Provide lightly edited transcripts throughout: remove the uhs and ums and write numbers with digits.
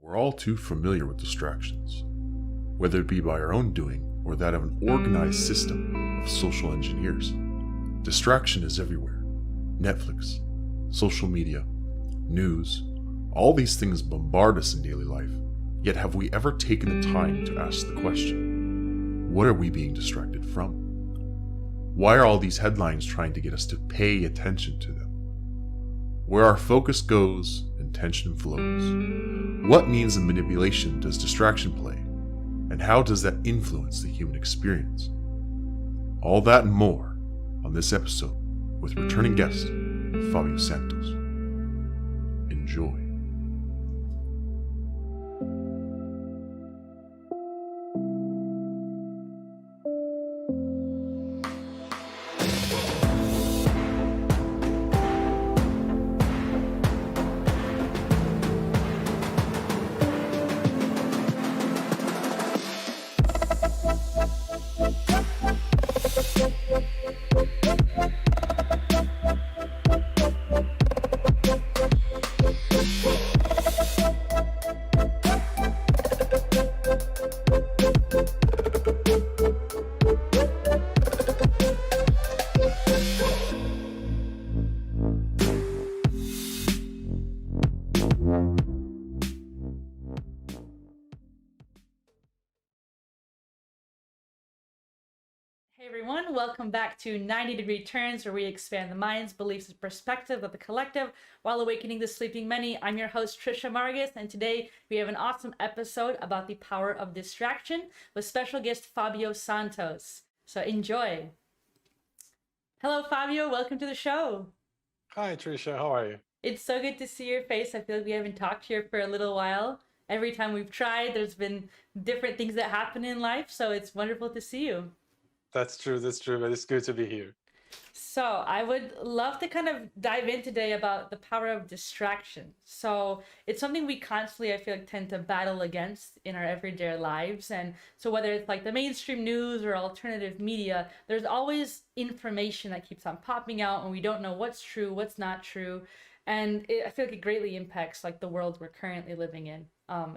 We're all too familiar with distractions, whether it be by our own doing or that of an organized system of social engineers. Distraction is everywhere. Netflix, social media, news, all these things bombard us in daily life. Yet have we ever taken the time to ask the question, what are we being distracted from? Why are all these headlines trying to get us to pay attention to them? Where our focus goes, intention flows. What means of manipulation does distraction play? And how does that influence the human experience? All that and more on this episode with returning guest, Fabio Santos. Enjoy. Hey everyone, welcome back to 90-Degree Turns, where we expand the minds, beliefs, and perspective of the collective while awakening the sleeping many. I'm your host, Trisha Margus, and today we have an awesome episode about the power of distraction with special guest Fabio Santos. So enjoy. Hello, Fabio. Welcome to the show. Hi, Trisha. How are you? It's so good to see your face. I feel like we haven't talked here for a little while. Every time we've tried, there's been different things that happen in life, so it's wonderful to see you. That's true, but it's good to be here. So I would love to kind of dive in today about the power of distraction. So it's something we constantly, I feel like, tend to battle against in our everyday lives. And so whether it's like the mainstream news or alternative media, there's always information that keeps on popping out and we don't know what's true, what's not true. And I feel like it greatly impacts like the world we're currently living in,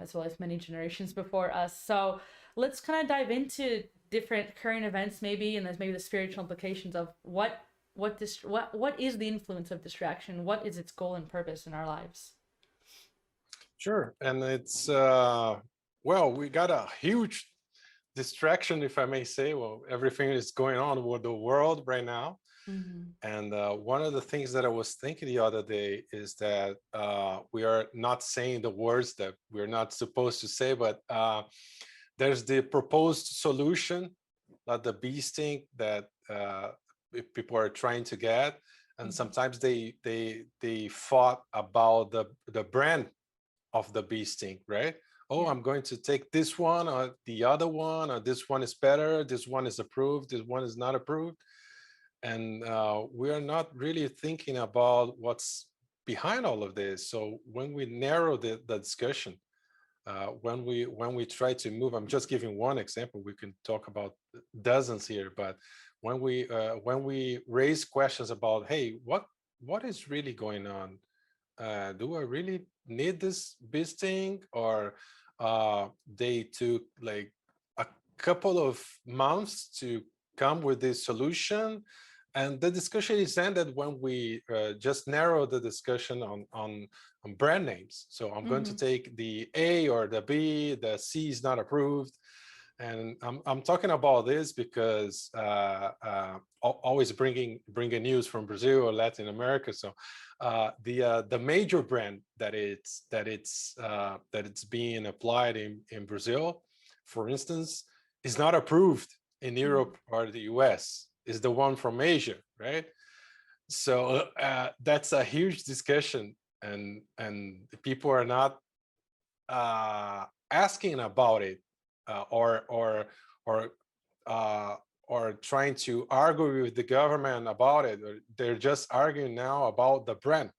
as well as many generations before us. So let's kind of dive into different current events maybe, and there's maybe the spiritual implications of what is the influence of distraction, what is its goal and purpose in our lives. Sure. And it's, we got a huge distraction, if I may say. Well, everything is going on with the world right now. Mm-hmm. And one of the things that I was thinking the other day is that we are not saying the words that we're not supposed to say, but there's the proposed solution, not the bee sting that people are trying to get, and sometimes they fought about the brand of the bee sting, right? Oh, Yeah. I'm going to take this one or the other one, or this one is better, this one is approved, this one is not approved, and we are not really thinking about what's behind all of this. So when we narrow the discussion, when we try to move, I'm just giving one example, we can talk about dozens here, but when we raise questions about, hey, what is really going on, do I really need this thing, or they took like a couple of months to come with this solution, and the discussion is ended when we just narrow the discussion on brand names. So I'm going to take the A or the B, the C is not approved. And I'm talking about this because always bringing news from Brazil or Latin America. So the major brand that it's being applied in Brazil, for instance, is not approved in Europe or the US. Is the one from Asia, right? So that's a huge discussion, and people are not asking about it, or trying to argue with the government about it. They're just arguing now about the brand.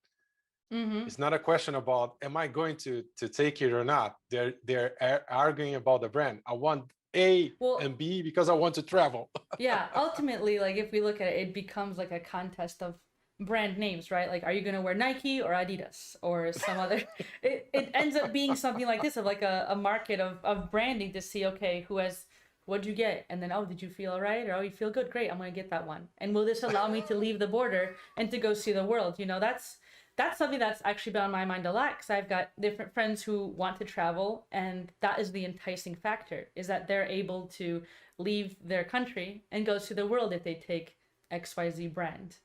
It's not a question about am I going to take it or not. They're arguing about the brand. I want A and B because I want to travel. Yeah, ultimately, like if we look at it, it becomes like a contest of brand names, right? Like, are you going to wear Nike or Adidas or some other? It ends up being something like this, of like a market of branding to see, okay, what'd you get? And then, oh, did you feel all right? Or, oh, you feel good? Great, I'm going to get that one. And will this allow me to leave the border and to go see the world? You know, that's something that's actually been on my mind a lot, because I've got different friends who want to travel, and that is the enticing factor, is that they're able to leave their country and go to the world if they take XYZ brand,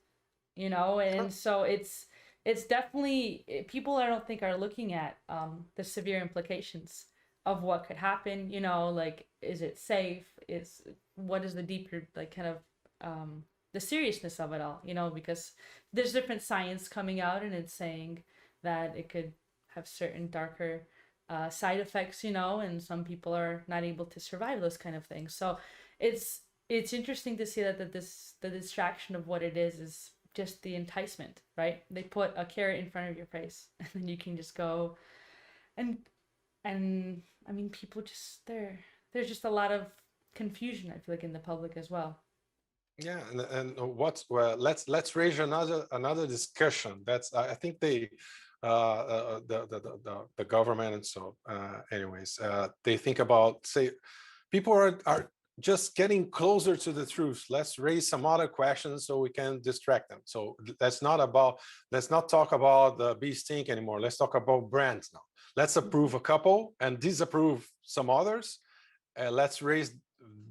you know. And so it's definitely, people I don't think are looking at the severe implications of what could happen, you know, like, is it safe, what is the deeper, like, kind of the seriousness of it all, you know, because there's different science coming out and it's saying that it could have certain darker side effects, you know, and some people are not able to survive those kind of things. So it's interesting to see that the distraction of what it is just the enticement, right? They put a carrot in front of your face and then you can just go and I mean, people just there's just a lot of confusion, I feel like, in the public as well. Yeah, and what's well, let's raise another discussion. That's I think the government and so anyways they think about, say, people are just getting closer to the truth. Let's raise some other questions so we can distract them. So let's not talk about the bee stink anymore. Let's talk about brands now. Let's approve a couple and disapprove some others. Let's raise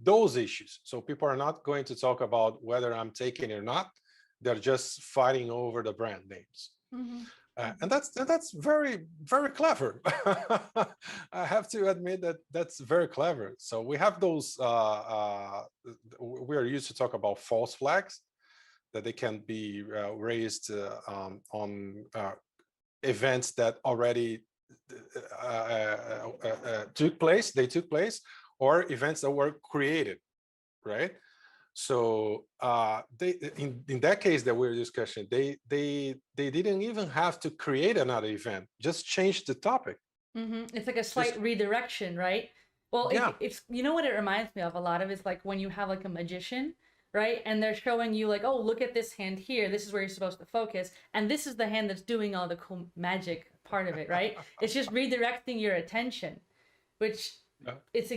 those issues. So people are not going to talk about whether I'm taking it or not. They're just fighting over the brand names. Mm-hmm. And that's very, very clever. I have to admit that that's very clever. So we have those, we are used to talk about false flags, that they can be raised on events that already took place, or events that were created, right? So they, in that case that we're discussing, they didn't even have to create another event, just change the topic. Mm-hmm. It's like a slight redirection, right? Well, Yeah. it's, you know what it reminds me of a lot of is like when you have like a magician, right? And they're showing you like, oh, look at this hand here. This is where you're supposed to focus. And this is the hand that's doing all the cool magic part of it, right? It's just redirecting your attention, which it's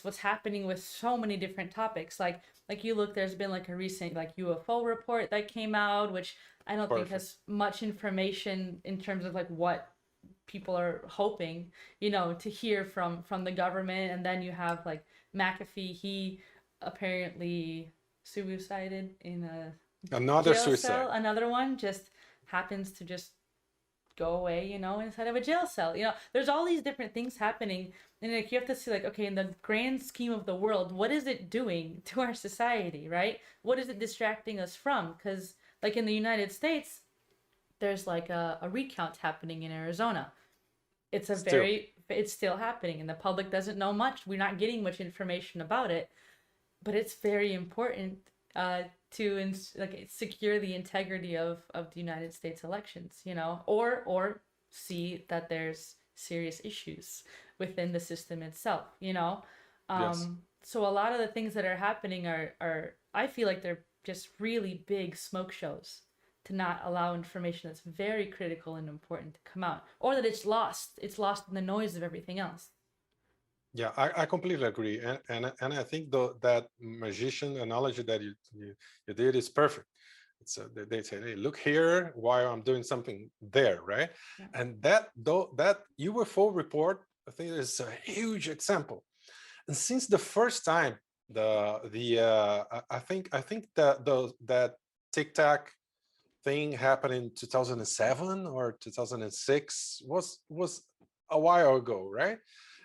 what's happening with so many different topics. Like you look, there's been like a recent like UFO report that came out, which I don't think has much information in terms of like what people are hoping, you know, to hear from the government. And then you have like McAfee, he apparently suicided in a Another jail suicide cell. Another one just happens to just go away, you know, inside of a jail cell. You know, there's all these different things happening, and like you have to see like, okay, in the grand scheme of the world, what is it doing to our society, right? What is it distracting us from? Because like in the United States, there's like a recount happening in Arizona. It's still happening, and the public doesn't know much. We're not getting much information about it, but it's very important to like secure the integrity of the United States elections, you know, or see that there's serious issues within the system itself, you know. Yes. So a lot of the things that are happening are I feel like they're just really big smoke shows to not allow information that's very critical and important to come out, or that it's lost in the noise of everything else. Yeah, I completely agree, and I think that magician analogy that you did is perfect. It's they say, hey, look here, while I'm doing something there, right? Yeah. And that UFO report, I think, is a huge example. And since the first time I think that TikTok thing happened in 2007 or 2006 was a while ago, right?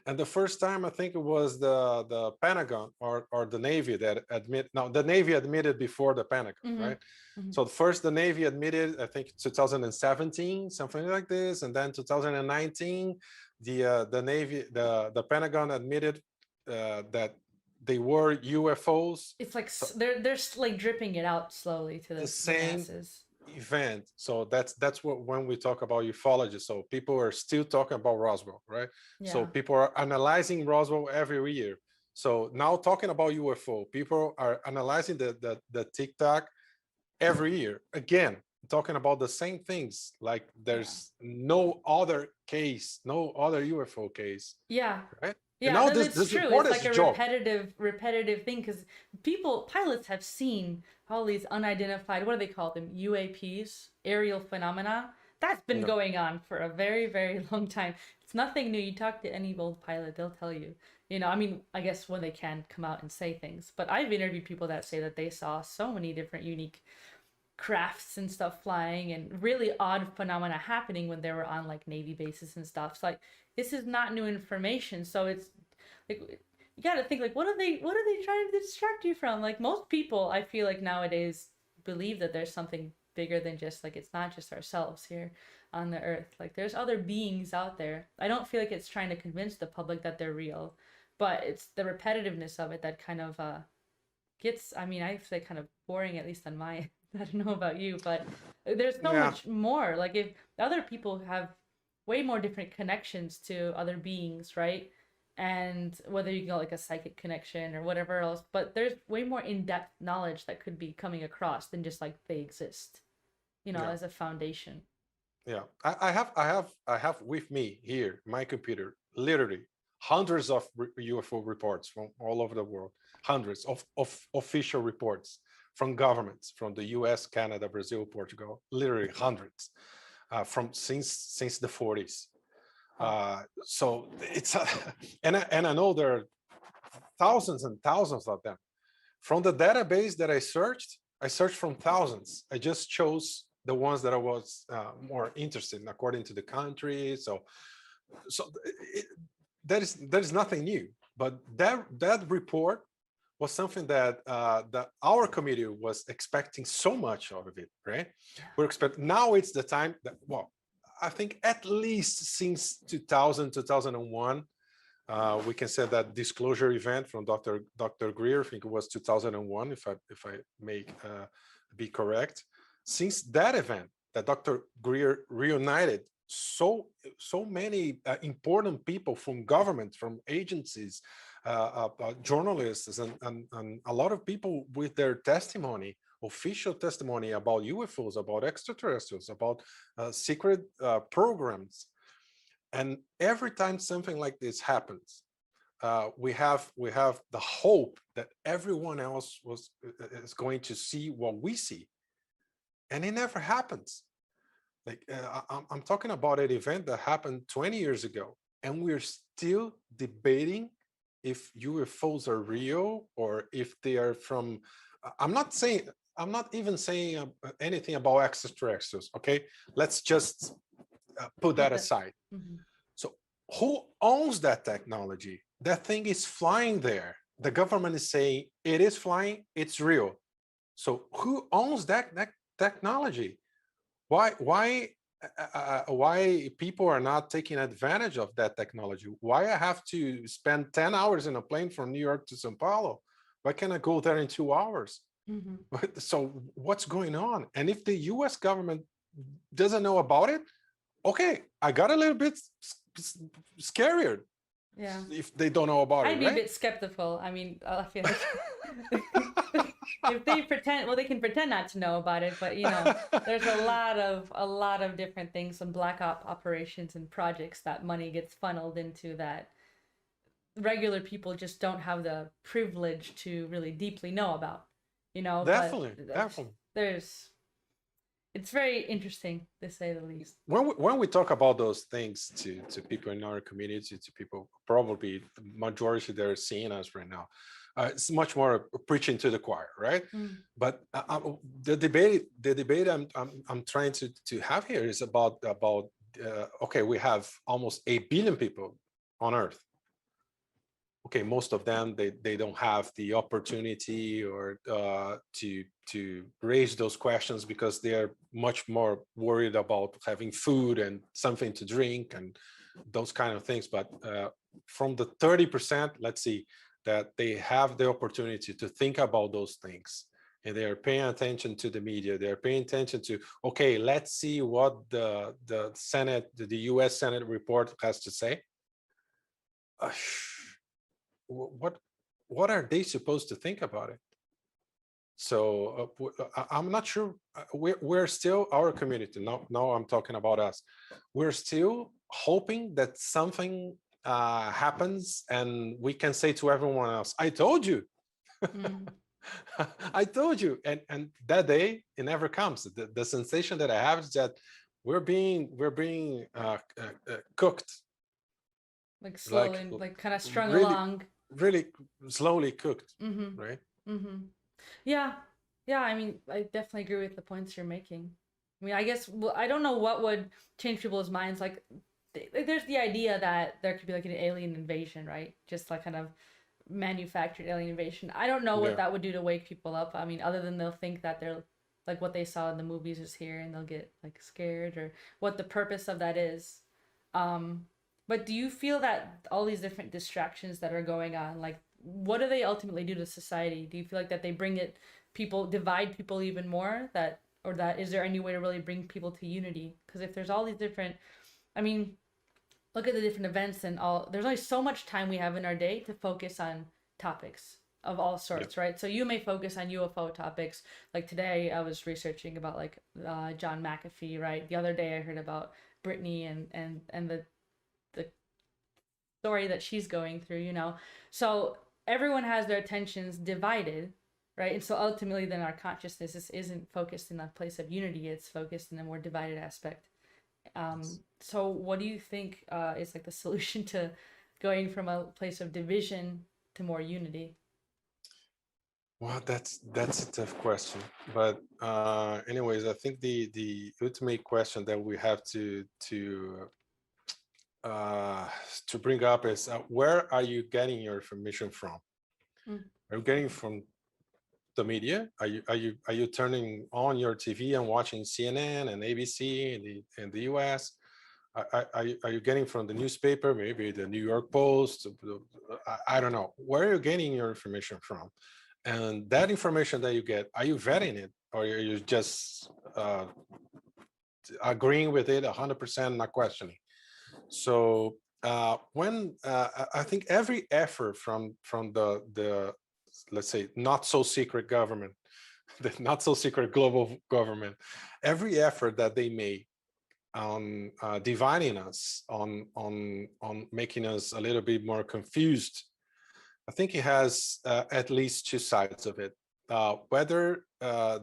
And the first time, I think it was the Pentagon or the Navy that the Navy admitted before the Pentagon, right? Mm-hmm. So first the Navy admitted, I think 2017, something like this, and then 2019, the Navy, the Pentagon admitted that they were UFOs. It's like they're like dripping it out slowly to the same masses. Event. So that's what, when we talk about ufology, so people are still talking about Roswell, right? Yeah. So people are analyzing Roswell every year. So now talking about UFO, people are analyzing the TikTok every year. Again, talking about the same things, like there's no other case, no other UFO case, Yeah. right? And Yeah, now no, this that's this true. report It's is like a a joke. repetitive thing because pilots have seen all these unidentified, what do they call them? UAPs, aerial phenomena. That's been No. going on for a very, very long time. It's nothing new. You talk to any old pilot, they'll tell you. You know, I mean, I guess when they can come out and say things, but I've interviewed people that say that they saw so many different unique crafts and stuff flying and really odd phenomena happening when they were on like Navy bases and stuff. So like this is not new information. So it's like you got to think like what are they trying to distract you from? Like most people I feel like nowadays believe that there's something bigger than just like it's not just ourselves here on the earth. Like there's other beings out there. I don't feel like it's trying to convince the public that they're real, but it's the repetitiveness of it that kind of gets, I mean, I feel kind of boring, at least on my, I don't know about you, but there's so Yeah. much more. Like if other people have way more different connections to other beings, right? And whether you get like a psychic connection or whatever else, but there's way more in-depth knowledge that could be coming across than just like they exist, you know, Yeah. as a foundation. Yeah. I have with me here my computer literally hundreds of UFO reports from all over the world, hundreds of official reports from governments, from the US, Canada, Brazil, Portugal, literally hundreds, from since the 40s. So it's and I know there are thousands and thousands of them. From the database that I searched from thousands. I just chose the ones that I was more interested in according to the country. So that is nothing new. But that report was something that our committee was expecting so much out of it, right? We're expect now it's the time that, well, I think at least since 2000, 2001, we can say that disclosure event from Dr. Greer, I think it was 2001, if I may be correct. Since that event, that Dr. Greer reunited so many important people from government, from agencies, journalists, and a lot of people with their testimony, official testimony about UFOs, about extraterrestrials, about secret programs. And every time something like this happens, we have the hope that everyone else is going to see what we see, and it never happens. Like I'm talking about an event that happened 20 years ago, and we're still debating if UFOs are real or if they are from. I'm not saying. I'm not even saying anything about extraterrestrials. Okay, let's just put that Put that. aside. Mhm. So who owns that technology? That thing is flying there. The government is saying it is flying, it's real. So who owns that technology? Why people are not taking advantage of that technology? Why I have to spend 10 hours in a plane from New York to Sao Paulo? Why can't I go there in 2 hours? Mhm. So what's going on? And if the US government doesn't know about it, okay, I got a little bit scarier Yeah. if they don't know about I'd it, be a right? bit skeptical. I mean, I feel like if they pretend, well, they can pretend not to know about it, but you know, there's a lot of different things, some black operations and projects that money gets funneled into that regular people just don't have the privilege to really deeply know about, you know, but Definitely, definitely. there's it's very interesting to say the least. When we talk about those things to people in our community, to people, probably the majority that are seeing us right now, it's much more preaching to the choir, right? Mm. But the debate I'm trying to have here is about okay, we have almost 8 billion people on Earth. Okay, most of them they don't have the opportunity or to raise those questions because they are much more worried about having food and something to drink and those kind of things. But from the 30%, let's see, that they have the opportunity to think about those things, and they are paying attention to the media, they're paying attention to, okay, let's see what the Senate, the US Senate report has to say. uh, what what are they supposed to think about it? So I'm not sure. We're still, our community. Now I'm talking about us. We're still hoping that something happens, and we can say to everyone else, "I told you." Mm. I told you, and that day it never comes. The sensation that I have is that we're being cooked, Like like slowly, like kind of strung really, along. really slowly cooked, Mm-hmm. right? Mm-hmm. Yeah. Yeah. I mean, I definitely agree with the points you're making. I mean, I guess, well, I don't know what would change people's minds. Like, there's the idea that there could be like an alien invasion, right? Just like kind of manufactured alien invasion. I don't know what Yeah. that would do to wake people up. I mean, other than they'll think that they're like what they saw in the movies is here and they'll get like scared, or what the purpose of that is. Um, but do you feel that all these different distractions that are going on, like what do they ultimately do to society? Do you feel like that they bring it people divide people even more, that or that is there any way to really bring people to unity? Because if there's all these different, I mean, look at the different events and all, there's only so much time we have in our day to focus on topics of all Yeah. sorts, right? So you may focus on UFO topics. Like today I was researching about like John McAfee, right? The other day I heard about Brittany and the story that she's going through, you know. So everyone has their attentions divided, right? And so ultimately then our consciousness isn't focused in a place of unity, it's focused in a more divided aspect. So what do you think is like the solution to going from a place of division to more unity? Well, that's a tough question, but anyways, I think the ultimate question that we have uh, to bring up is where are you getting your information from? Mm. Are you getting from the media? Are you turning on your TV and watching CNN and ABC in the US? Are you getting from the newspaper, maybe the New York Post? I don't know. Where are you getting your information from? And that information that you get, are you vetting it, or are you just agreeing with it 100%, not questioning? So when I think every effort from the let's say not so secret government, the not so secret global government, every effort that they make on dividing us, on making us a little bit more confused, I think it has at least two sides of it. Whether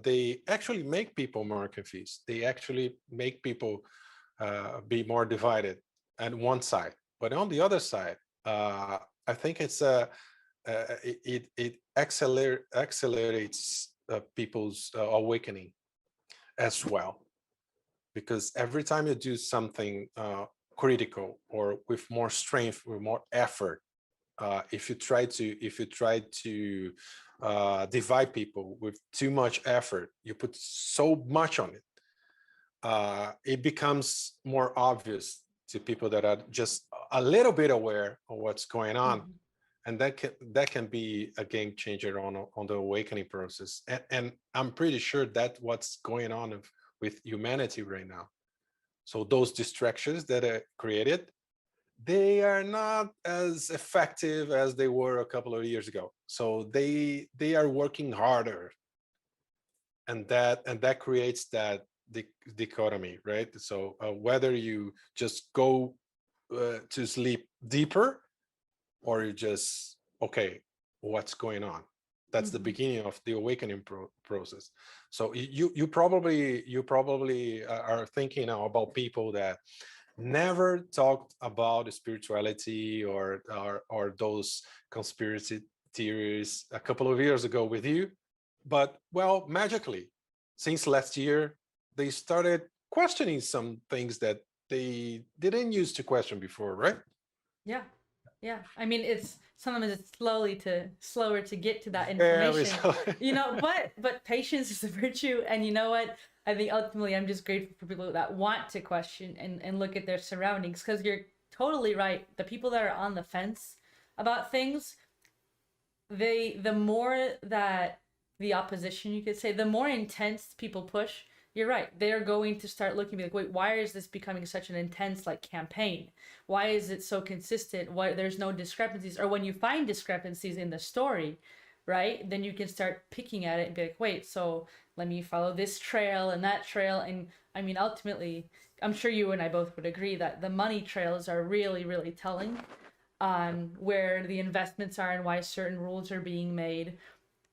they actually make people more confused, they actually make people be more divided at one side, but on the other side, I think it accelerates people's awakening as well, because every time you do something critical or with more strength, with more effort, if you try to divide people with too much effort, you put so much on it, it becomes more obvious to people that are just a little bit aware of what's going on, Mm-hmm. and that can be a game changer on the awakening process. And I'm pretty sure that's what's going on with humanity right now. So those distractions that are created, they are not as effective as they were a couple of years ago. So they are working harder, and that creates that dichotomy, right? So whether you just go to sleep deeper, or you just, okay, what's going on? That's the Mm-hmm. beginning of the awakening process. So you probably are thinking now about people that never talked about spirituality or those conspiracy theories a couple of years ago with you, but well, magically, since last year, they started questioning some things that they didn't used to question before, right? Yeah. Yeah. I mean, it's sometimes it's slower to get to that Very information, so. you know, but patience is a virtue. And you know what? I think ultimately I'm just grateful for people that want to question and look at their surroundings, because you're totally right. The people that are on the fence about things, the more that the opposition, you could say, the more intense people push, you're right, they're going to start looking, be like, wait, why is this becoming such an intense like campaign? Why is it so consistent? Why there's no discrepancies? Or when you find discrepancies in the story, right? Then you can start picking at it and be like, wait, so let me follow this trail and that trail. And I mean, ultimately, I'm sure you and I both would agree that the money trails are really, really telling on where the investments are and why certain rules are being made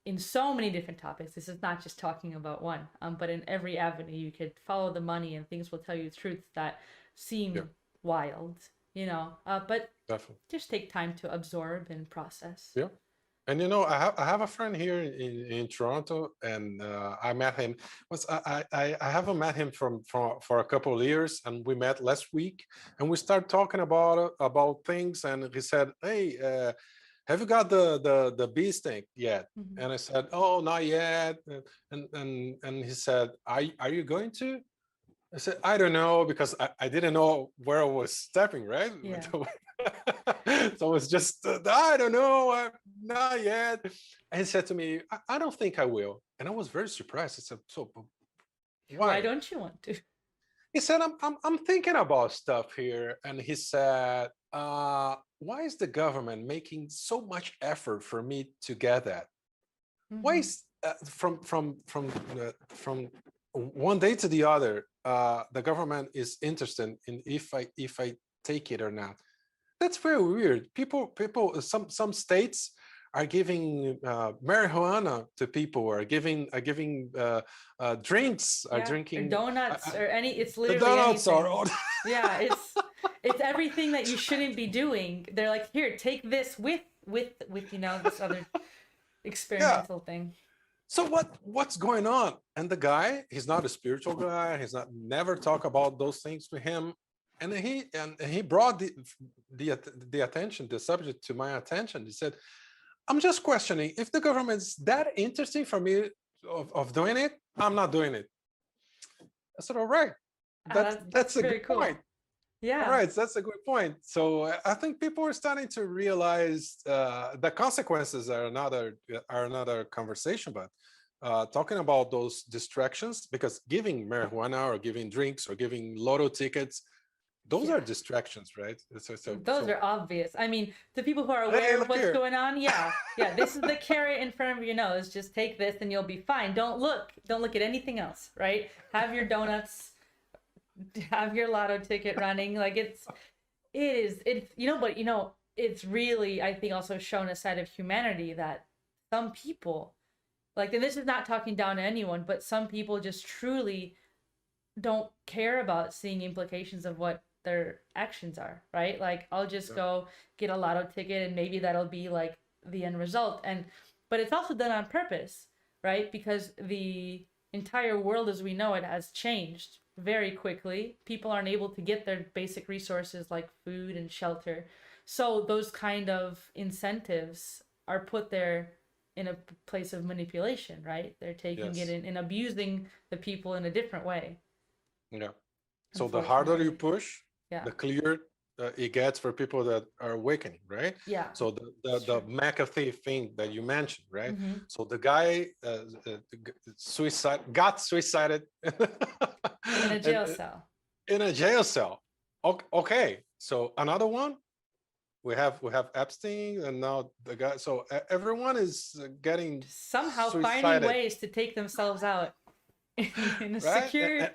in so many different topics. This is not just talking about one, but in every avenue, you could follow the money and things will tell you truths that seem wild, but Definitely. just take time to absorb and process. Yeah. And I have a friend here in Toronto, and I met him. I haven't met him for a couple of years, and we met last week, and we started talking about things. And he said, "Hey, have you got the bee sting yet?" Mm-hmm. And I said, "Oh, not yet." And he said, "Are you going to?" I said, "I don't know," because I didn't know where I was stepping, right? Yeah. So it's just, I don't know, not yet. And he said to me, I don't think I will. And I was very surprised. I said, so Why why? don't you want to? He said, I'm thinking about stuff here. And he said, why is the government making so much effort for me to get that? Why Mm-hmm. is from one day to the other, the government is interested in if I take it or not? That's very weird. Some states are giving marijuana to people, are giving drinks, are Yeah, or drinking donuts or it's literally donuts anything. or Yeah, it's everything that you shouldn't be doing. They're like, here, take this with this other yeah. experimental thing. So what's going on? And the guy, he's not a spiritual guy. He's not never talk about those things to him. And he brought the attention, the subject to my attention. He said, I'm just questioning if the government's that interesting for me of doing it, I'm not doing it. I said, all right, That's that's a very good point. cool. All Yeah. right, so that's a good point. So I think people are starting to realize the consequences are another conversation. But talking about those distractions, because giving marijuana or giving drinks or giving lotto tickets, those Yeah. are distractions, right? Those are obvious. I mean, the people who are Hey, aware of look what's here. going on, yeah. Yeah, this is the carrot in front of your nose. Just take this and you'll be fine. Don't look at anything else, right? Have your donuts, have your lotto ticket running. Like it's but it's really, I think, also shown a side of humanity that some people, like, and this is not talking down to anyone, but some people just truly don't care about seeing implications of what their actions are, right? Like, I'll just go get a lotto ticket and maybe that'll be like the end result. But it's also done on purpose, right? Because the entire world as we know it has changed very quickly. People aren't able to get their basic resources like food and shelter. So those kind of incentives are put there in a place of manipulation, right? They're taking it Yes. in and abusing the people in a different way, Yeah. So the harder you unfortunately. push, Yeah. the clearer it gets for people that are awakening, right? Yeah. So It's the true. McAfee thing that you mentioned, right? Mm-hmm. So the guy got suicided In a and, jail cell. in a jail cell. Okay, so another one. We have Epstein, and now the guy. So everyone is getting Somehow finding suicided, ways to take themselves out in a right? secure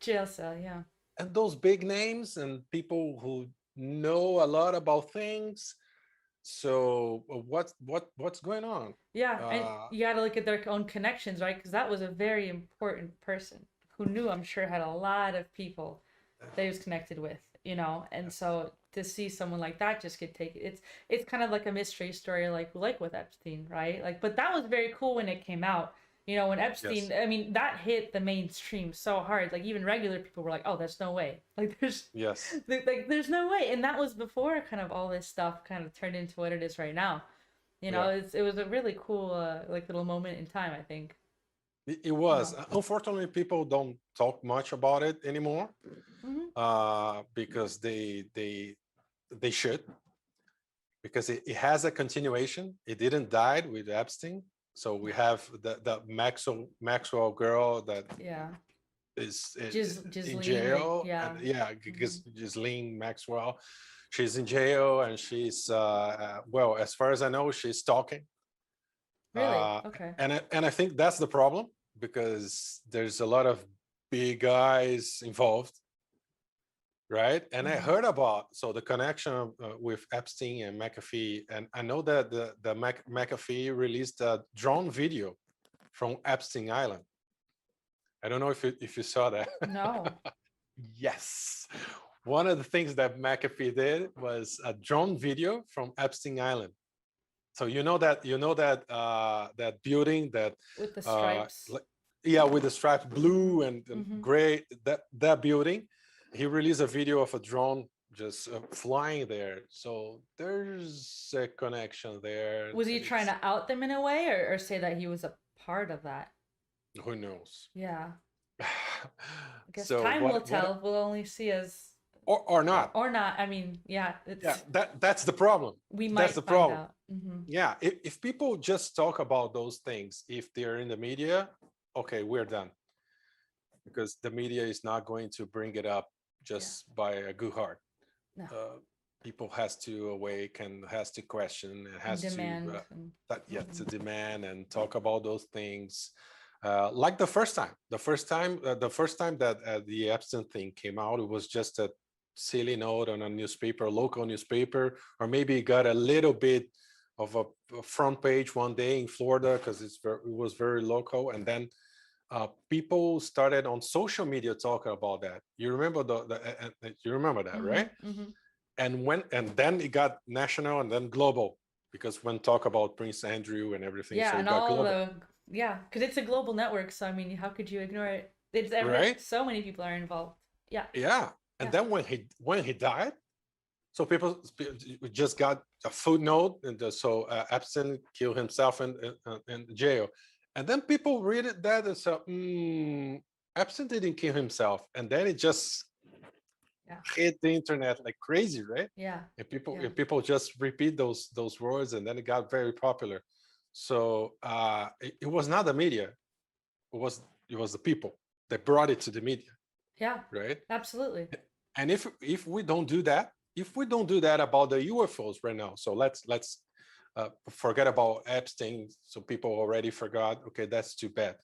jail cell. Yeah. And those big names and people who know a lot about things. So what's going on? Yeah. And Uh, you got to look at their own connections, right? Because that was a very important person who knew, I'm sure, had a lot of people that he was connected with, and so to see someone like that just get taken, it's kind of like a mystery story, like with Epstein, right? Like, but that was very cool when it came out, when yes, Epstein, I mean, that hit the mainstream so hard, like even regular people were like, oh, there's no way, like yes, there's no way. And that was before kind of all this stuff kind of turned into what it is right now. yeah. It was a really cool like little moment in time, I think. It was. Unfortunately, people don't talk much about it anymore Mm-hmm. because they should, because it has a continuation. It didn't die with Epstein. So we have the Maxwell girl that Yeah. is in Ghislaine, jail, yeah. and yeah, Mm-hmm. Ghislaine Maxwell, she's in jail, and she's well, as far as I know, she's talking. Really? Okay. And I think that's the problem, because there's a lot of big guys involved, right? And I Mhm. heard about the connection with Epstein and McAfee, and I know that the McAfee released a drone video from Epstein Island. I don't know if you saw that. No. Yes. One of the things that McAfee did was a drone video from Epstein Island. So that building that With the uh stripes. like- yeah, with the stripes blue and Mhm. gray, that building, he released a video of a drone just flying there. So there's a connection there. Was he And trying to out them in a way, or say that he was a part of that? who knows? Yeah. I guess So time will what tell. We'll only see as or not. or not. I mean, yeah, Yeah, it's that's the problem. we That's might the find problem. out. Hmm. Yeah, if people just talk about those things, if they're in the media, okay, we're done, because the media is not going to bring it up just by a good heart. No. People has to awake and has to question and has Demand. to And, to demand and talk about those things. Like the first time that the Epstein thing came out, it was just a silly note on a newspaper, a local newspaper, or maybe it got a little bit of a front page one day in Florida because it was very local, and then people started on social media talking about that. You remember you remember that, right? hmm. And then it got national and then global, because when talk about Prince Andrew and everything, Yeah, so it and got all global, because it's a global network. So I mean, how could you ignore it? It's right? so many people are involved. Yeah. Yeah. And then when he died, so people just got a footnote, and Epstein killed himself in jail, and then people read that and said, Epstein didn't kill himself, and then it just hit the internet like crazy, right? Yeah. And people just repeat those words, and then it got very popular. So it was not the media, it was the people that brought it to the media. Yeah. Right. Absolutely. And if we don't do that, about the UFOs right now, so let's forget about Epstein. So people already forgot. Okay, that's too bad.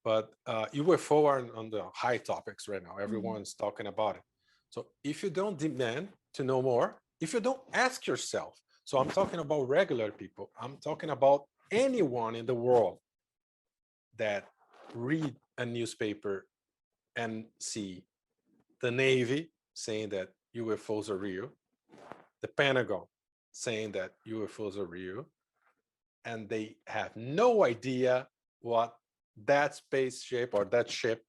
But UFO are on the high topics right now. Everyone's talking about it. So if you don't demand to know more, if you don't ask yourself, so I'm talking about regular people, I'm talking about anyone in the world that read a newspaper and see the Navy saying that UFOs are real, the Pentagon saying that UFOs are real, and they have no idea what that spaceship or that ship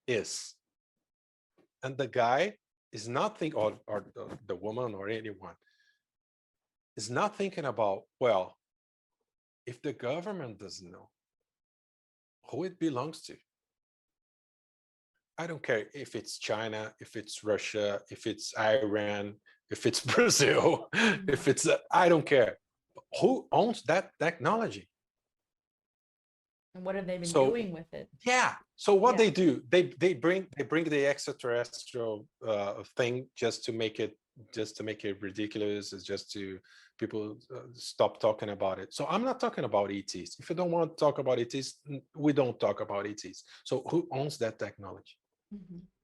is. And the guy is not thinking, or the woman or anyone is not thinking about, well, if the government doesn't know who it belongs to, I don't care if it's China, if it's Russia, if it's Iran, if it's Brazil, if it's, I don't care. Who owns that technology? And what have they been So doing with it? yeah. So what they do, they bring the extraterrestrial thing just to make it ridiculous. It's just to people stop talking about it. So I'm not talking about ETs. If you don't want to talk about ETs, we don't talk about ETs. So who owns that technology?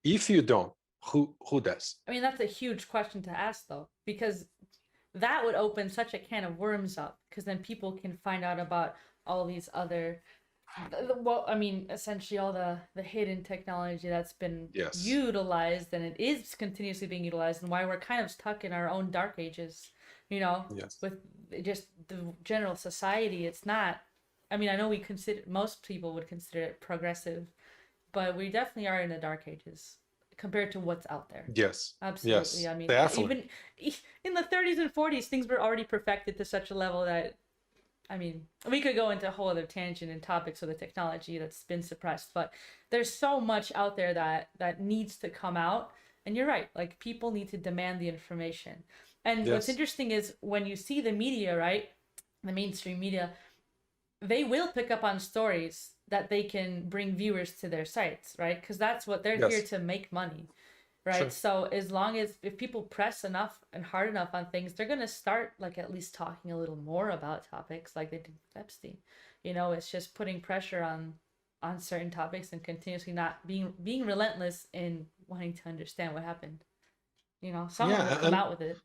If you don't, who does? I mean, that's a huge question to ask, though, because that would open such a can of worms up, because then people can find out about all these other, well, I mean, essentially all the hidden technology that's been utilized, and it is continuously being utilized, and why we're kind of stuck in our own dark ages, with just the general society. It's not, I mean, I know most people would consider it progressive, but we definitely are in the dark ages compared to what's out there. Yes. Absolutely. Yes, I mean, definitely. even in the 30s and 40s, things were already perfected to such a level that, I mean, we could go into a whole other tangent and topics of the technology that's been suppressed, but there's so much out there that needs to come out. And you're right, like, people need to demand the information. And what's interesting is when you see the media, right, the mainstream media, they will pick up on stories that they can bring viewers to their sites, right? Because that's what they're here to make money, right? Sure. So as long as if people press enough and hard enough on things, they're gonna start like at least talking a little more about topics like they did with Epstein, It's just putting pressure on certain topics and continuously not being relentless in wanting to understand what happened. Someone will come out with it.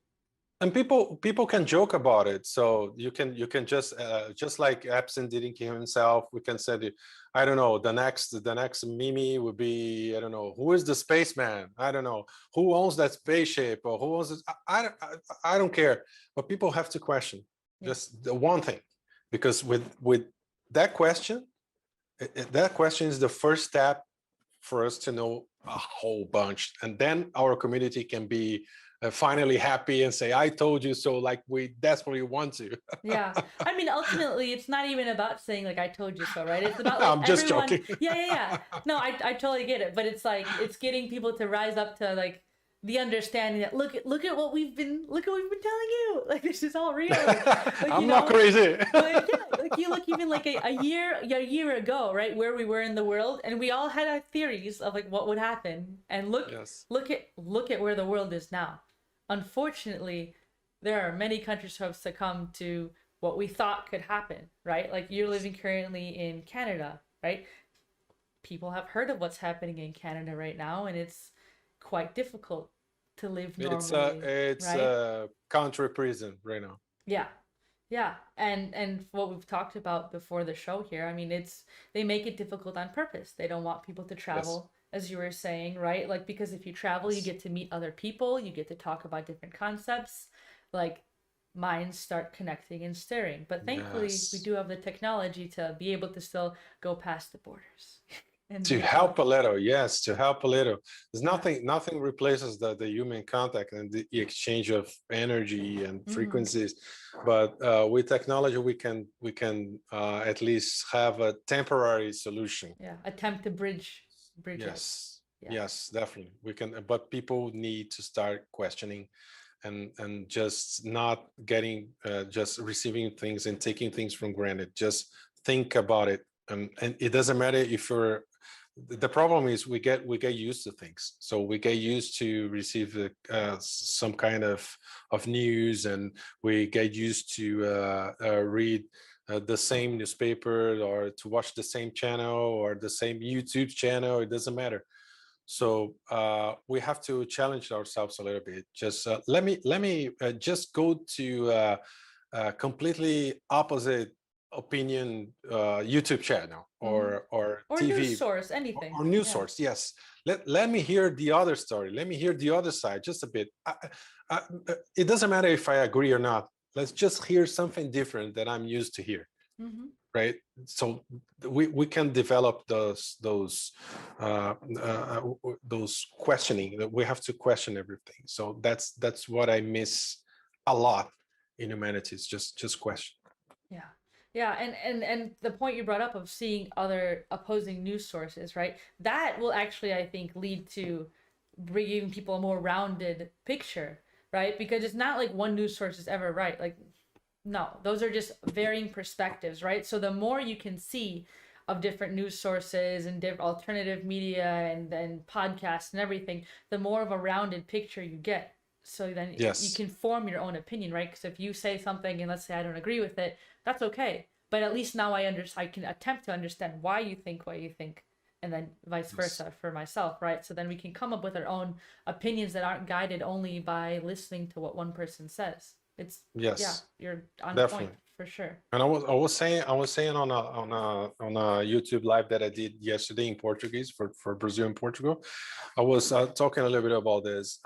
And people can joke about it, so you can just like Epstein didn't kill himself, we can say, I don't know, the next Mimi would be, I don't know, who is the spaceman, I don't know, who owns that spaceship, or who owns it. I don't care, but people have to question just the one thing, because with that question is the first step for us to know a whole bunch, and then our community can be finally happy and say, I told you so, like we desperately want to. Yeah. I mean, ultimately, it's not even about saying like, I told you so, right? It's about like I'm just everyone. joking. Yeah. No, I totally get it. But it's like, it's getting people to rise up to like the understanding that look at what we've been telling you. Like, this is all real. Like, I'm not crazy. Like, you look even like a year ago, right, where we were in the world, and we all had our theories of like what would happen. And look at where the world is now. Unfortunately, there are many countries who have succumbed to what we thought could happen, right? Like you're living currently in Canada, right? People have heard of what's happening in Canada right now, and it's quite difficult to live normally. It's right? a country prison right now. Yeah. And what we've talked about before the show here, I mean, they make it difficult on purpose. They don't want people to travel. Yes. As you were saying, right? Like, because if you travel, you get to meet other people, you get to talk about different concepts, like minds start connecting and stirring. But thankfully, we do have the technology to be able to still go past the borders. And to help a little, yes, to help a little. There's nothing replaces the human contact and the exchange of energy and frequencies. But with technology, we can at least have a temporary solution. Yeah, attempt to bridge. Yes, definitely we can, but people need to start questioning and just not getting just receiving things and taking things for granted. Just think about it, and it doesn't matter if you're, the problem is we get used to things, so we get used to receive some kind of news, and we get used to read the same newspaper, or to watch the same channel or the same YouTube channel. It doesn't matter. So we have to challenge ourselves a little bit. Just let me just go to completely opposite opinion YouTube channel or TV news source, anything, or news source. Yes, let me hear the other story. Let me hear the other side just a bit. It doesn't matter if I agree or not. Let's just hear something different that I'm used to hear. Right, so we can develop those questioning. We have to question everything. So that's what I miss a lot in humanities. Just question. Yeah, and the point you brought up of seeing other opposing news sources, right? That will actually, I think, lead to bringing people a more rounded picture, right? Because it's not like one news source is ever right. Like, no, those are just varying perspectives, right? So the more you can see of different news sources and different alternative media and podcasts and everything, the more of a rounded picture you get. So then you can form your own opinion, right? Because if you say something and let's say I don't agree with it, that's okay. But at least now I can attempt to understand why you think what you think, and then vice versa for myself, right? So then we can come up with our own opinions that aren't guided only by listening to what one person says. It's you're on point for sure. And I was saying on a YouTube live that I did yesterday in Portuguese for Brazil and Portugal. I was talking a little bit about this.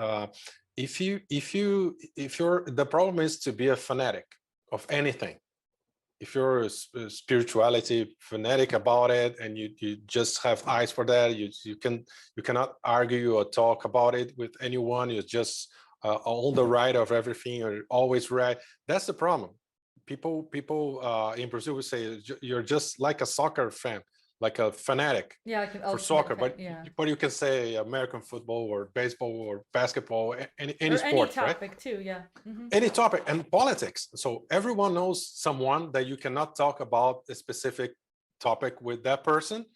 If you're, the problem is to be a fanatic of anything. If you're a spirituality fanatic about it, and you just have eyes for that, you cannot argue or talk about it with anyone. You're just on the right of everything, you're always right. That's the problem. People in Brazil would say you're just like a soccer fan, like a fanatic for soccer, but you can say American football or baseball or basketball, any sport, any topic, right? Too, any topic, and politics. So everyone knows someone that you cannot talk about a specific topic with that person,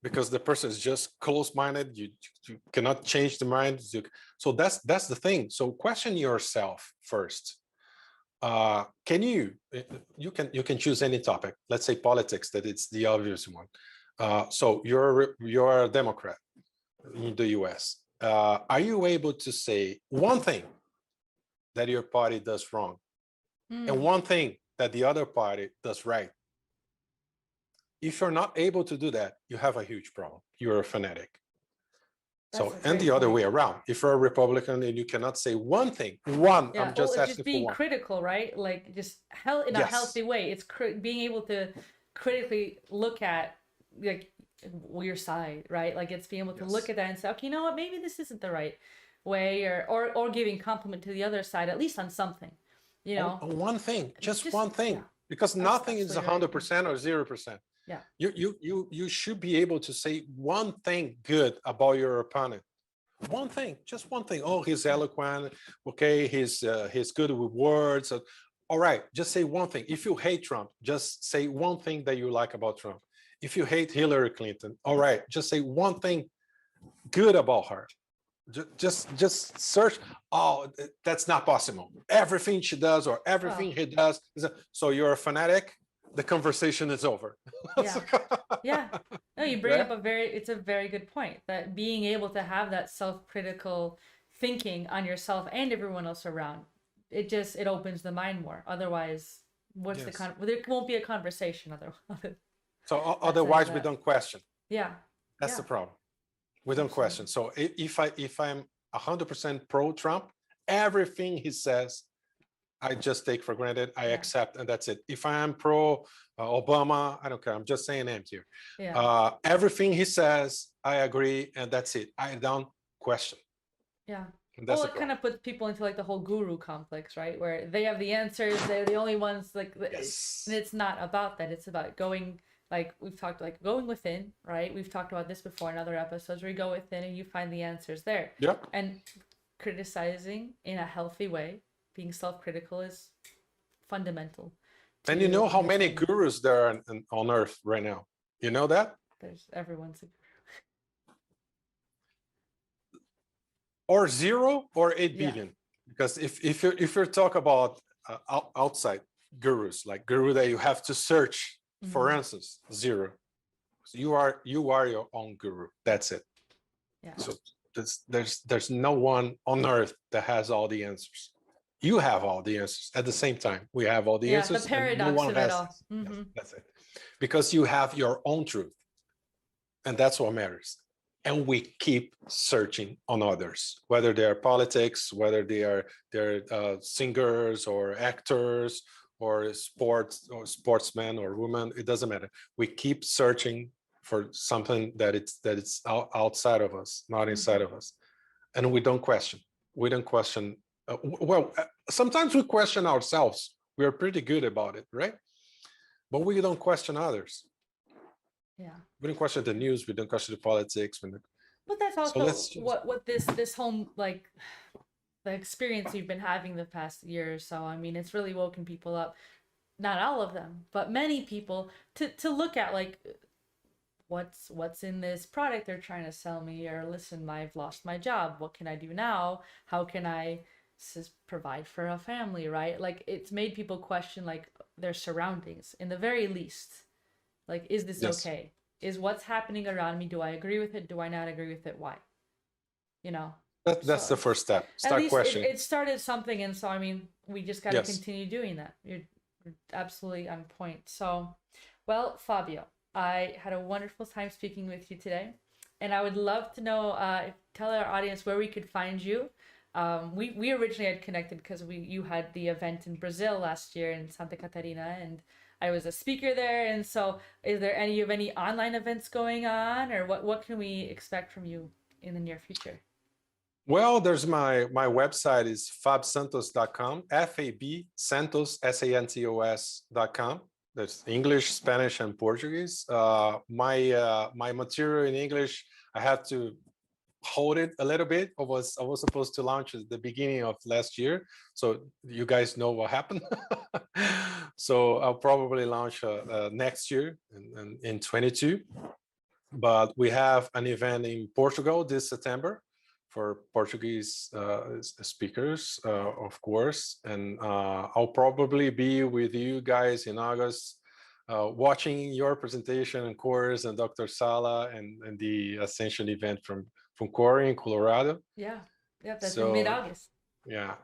because the person is just close-minded. You cannot change the mind. So that's the thing. So question yourself first. Can you can choose any topic. Let's say politics, that it's the obvious one. So you're a Democrat in the US. Are you able to say one thing that your party does wrong and one thing that the other party does right? If you're not able to do that, you have a huge problem. You're a fanatic. So, and the other way around, if you're a Republican and you cannot say one thing, I'm just asking just being for one. critical, right? Like just in a healthy way. It's being able to critically look at like your side, right? Like it's being able to look at that and say, okay, you know what, maybe this isn't the right way, or giving compliment to the other side, at least on something, you know. On one thing, just one thing, because nothing is 100% or 0%. Yeah. You should be able to say one thing good about your opponent. One thing, just one thing. Oh, he's eloquent. Okay, he's good with words. All right, just say one thing. If you hate Trump, just say one thing that you like about Trump. If you hate Hillary Clinton, all right, just say one thing good about her. Just search. Oh, that's not possible. Everything she does or everything he does so you're a fanatic. The conversation is over. Yeah. No, you bring up it's a very good point, that being able to have that self-critical thinking on yourself and everyone else around, it opens the mind more. Otherwise, there won't be a conversation otherwise. So otherwise we don't question. Yeah. That's the problem. We don't question. So if I'm 100% pro Trump, everything he says, I just take for granted, I accept, and that's it. If I am pro Obama, I don't care. I'm just saying names here. Everything he says, I agree, and that's it. I don't question. Yeah. Well, it kind of puts people into like the whole guru complex, right? Where they have the answers, they're the only ones, like, and it's not about that. It's about going, like we've talked, like going within, right? We've talked about this before in other episodes, where you go within and you find the answers there. Yep. And criticizing in a healthy way, being self-critical, is fundamental. And you know how many gurus there are on earth right now? You know that? Everyone's a guru. Or 0 or 8 billion. Because if you talk about outside gurus, like guru that you have to search for answers, 0. So you are your own guru. That's it. Yeah. So there's no one on earth that has all the answers. You have all the answers at the same time. We have all the answers. The paradox of it all. Yes, that's it. Because you have your own truth, and that's what matters. And we keep searching on others, whether they are politics, whether they're singers or actors or sportsmen or women. It doesn't matter. We keep searching for something that it's outside of us, not inside of us, and we don't question. We don't question. Sometimes we question ourselves. We are pretty good about it, right? But we don't question others. Yeah. We don't question the news. We don't question the politics. But that's also what this whole, like, the experience you've been having the past year or so. I mean, it's really woken people up. Not all of them, but many people to look at, like, what's in this product they're trying to sell me, or listen, I've lost my job. What can I do now? How can I provide for a family, right? Like, it's made people question, like, their surroundings, in the very least. Like, is this okay? Is what's happening around me, do I agree with it? Do I not agree with it? Why? You know? That's the first step. Start questioning. It started something, and so, I mean, we just got to continue doing that. You're absolutely on point. So, well, Fabio, I had a wonderful time speaking with you today, and I would love to know, tell our audience where we could find you. We originally had connected because you had the event in Brazil last year in Santa Catarina, and I was a speaker there. And so, is there any online events going on, or what can we expect from you in the near future? Well, there's my website is fabsantos.com, FAB Santos, SANTOS.com. There's English, Spanish, and Portuguese. My material in English, I have to hold it a little bit. I was supposed to launch at the beginning of last year, so you guys know what happened. So I'll probably launch next year in 22. But we have an event in Portugal this September. for Portuguese speakers, of course. And I'll probably be with you guys in August, watching your presentation and course and Dr. Sala and the Ascension event from Corey in Colorado. Yeah. Yep. That's So, in mid-August. yeah.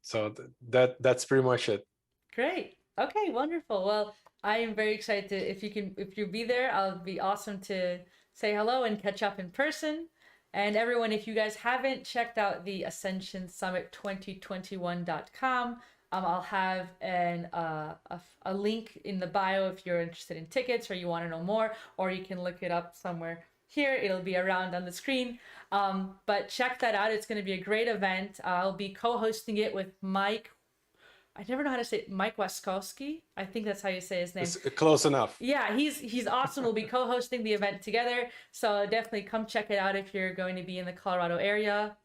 So that's pretty much it. Great. Okay, wonderful. Well, I am very excited to, if you be there, I'll be awesome to say hello and catch up in person. And everyone, if you guys haven't checked out the Ascension Summit 2021.com, I'll have a link in the bio if you're interested in tickets or you want to know more, or you can look it up somewhere here. It'll be around on the screen. But check that out. It's going to be a great event. I'll be co-hosting it with Mike. I never know how to say it. Mike Waskowski. I think that's how you say his name. It's close enough. Yeah, he's awesome. We'll be co-hosting the event together. So definitely come check it out if you're going to be in the Colorado area.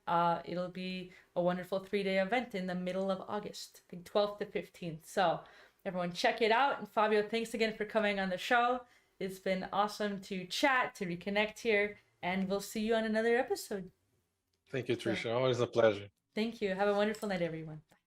It'll be a wonderful 3-day event in the middle of August, I think 12th to 15th. So everyone check it out. And Fabio, thanks again for coming on the show. It's been awesome to chat, to reconnect here, and we'll see you on another episode. Thank you, Trisha. Always a pleasure. Thank you. Have a wonderful night, everyone. Bye.